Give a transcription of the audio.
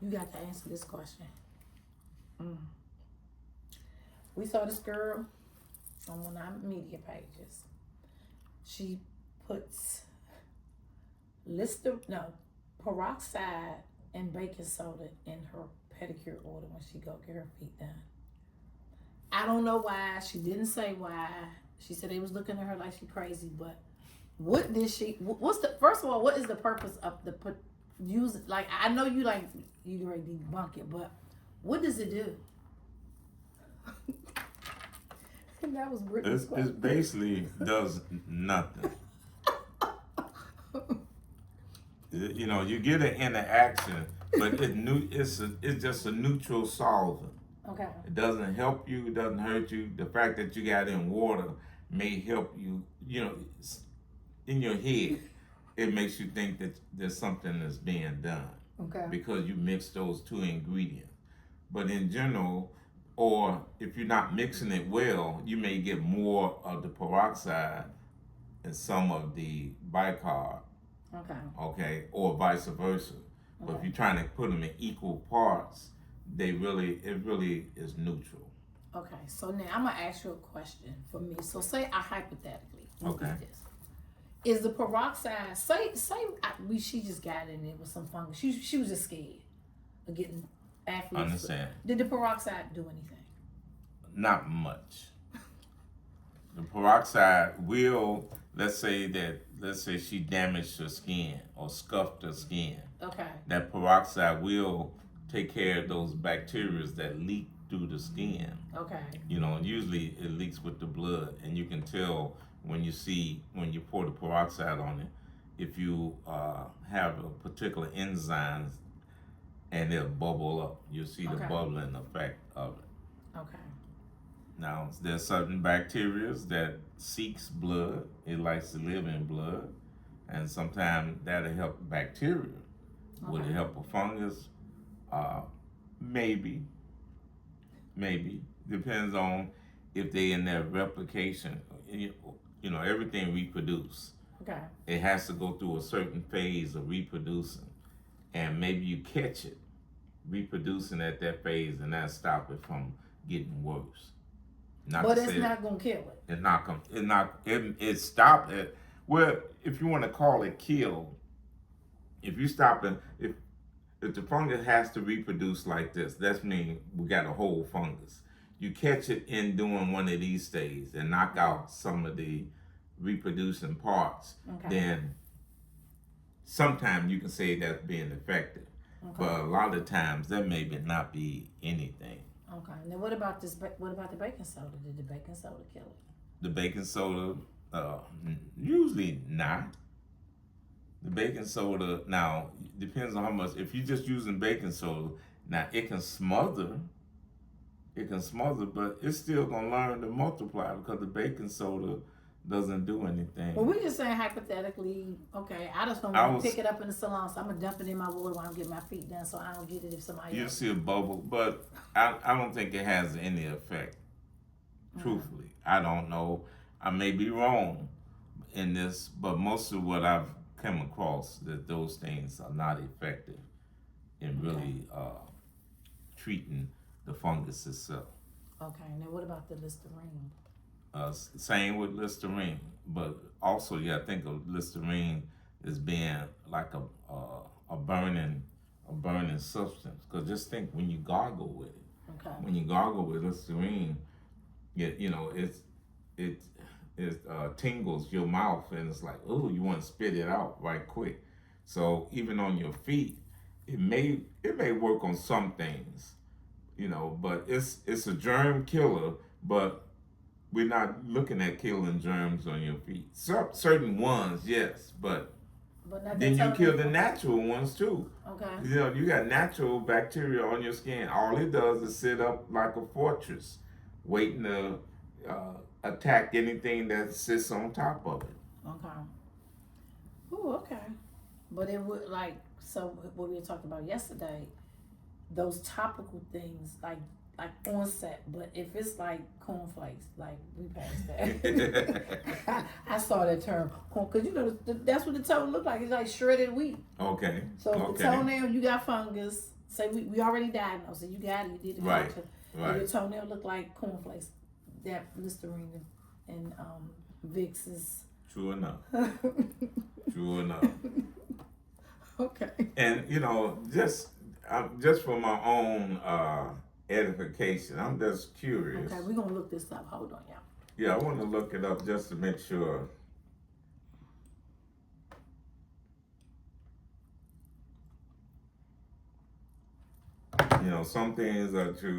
You got to answer this question. Mm. We saw this girl on one of our media pages. She puts peroxide and baking soda in her pedicure order when she go get her feet done. I don't know why. She didn't say why. She said they was looking at her like she crazy. But what did she? What's the first of all? What is the purpose of the put use? Like I know you already debunk it, but what does it do? And that was Brittany's question. It basically does nothing. You get an interaction, but it's just a neutral solvent. Okay. It doesn't help you. It doesn't hurt you. The fact that you got it in water may help you. In your head, it makes you think that there's something that's being done. Okay. Because you mix those two ingredients. But in general, or if you're not mixing it well, you may get more of the peroxide and some of the bicarb. Okay. Okay, or vice versa. But if you're trying to put them in equal parts, it really is neutral. Okay, so now I'm gonna ask you a question for me. So say I hypothetically did this. Is the peroxide she just got in there with some fungus? She was just scared of getting athletes. Understand? Did the peroxide do anything? Not much. The peroxide will, let's say she damaged her skin or scuffed her skin. Okay. That peroxide will take care of those bacteria that leak through the skin. Okay. Usually it leaks with the blood, and you can tell when you pour the peroxide on it, if you have a particular enzyme and it'll bubble up. You'll see the bubbling effect of it. Okay. Now, there's certain bacteria that seeks blood. It likes to live in blood. And sometimes that'll help bacteria. Okay. Would it help a fungus? Maybe. Depends on if they in their replication. Everything reproduce. Okay. It has to go through a certain phase of reproducing. And maybe you catch it reproducing at that phase, and that stop it from getting worse. But it's not gonna kill it. It's not gonna. It stopped it. Well, if you want to call it kill, if you stop it, if the fungus has to reproduce like this, that means we got a whole fungus. You catch it in doing one of these stages and knock out some of the reproducing parts, then sometimes you can say that's being effective. But a lot of times that may not be anything. Okay. Now what about what about the baking soda? Did the baking soda kill it? The baking soda, usually not. The baking soda, now, depends on how much. If you're just using baking soda, now it can smother, but it's still gonna learn to multiply because the baking soda doesn't do anything. Well, we're just saying hypothetically, okay, I just don't want to pick it up in the salon, so I'm going to dump it in my water while I'm getting my feet done, so I don't get it if somebody else. You see a bubble, but I don't think it has any effect, truthfully. I don't know. I may be wrong in this, but most of what I've come across, that those things are not effective in really treating the fungus itself. Okay, now what about the Listerine? Same with Listerine, but also you got to think of Listerine as being like a burning substance. Because just think when you gargle with it. Okay. When you gargle with Listerine, it tingles your mouth, and it's like, oh, you want to spit it out right quick. So even on your feet, it may work on some things, but it's a germ killer, but we're not looking at killing germs on your feet. Certain ones, yes, but then you kill the natural ones too. Okay. You got natural bacteria on your skin. All it does is sit up like a fortress, waiting to attack anything that sits on top of it. Okay. Ooh, okay. But it would so what we were talking about yesterday, those topical things like onset, but if it's like cornflakes, like we passed that. I saw that term, because that's what the toe look like. It's like shredded wheat. Okay. So the toenail, you got fungus, say we already diagnosed it. You got it. You did the Right, culture. right. And your toenail look like cornflakes. That Listerine and Vicks is True enough. True enough. okay. And just for my own edification, I'm just curious. Okay, we're gonna look this up. Hold on, y'all. Yeah, I want to look it up just to make sure. Some things are true.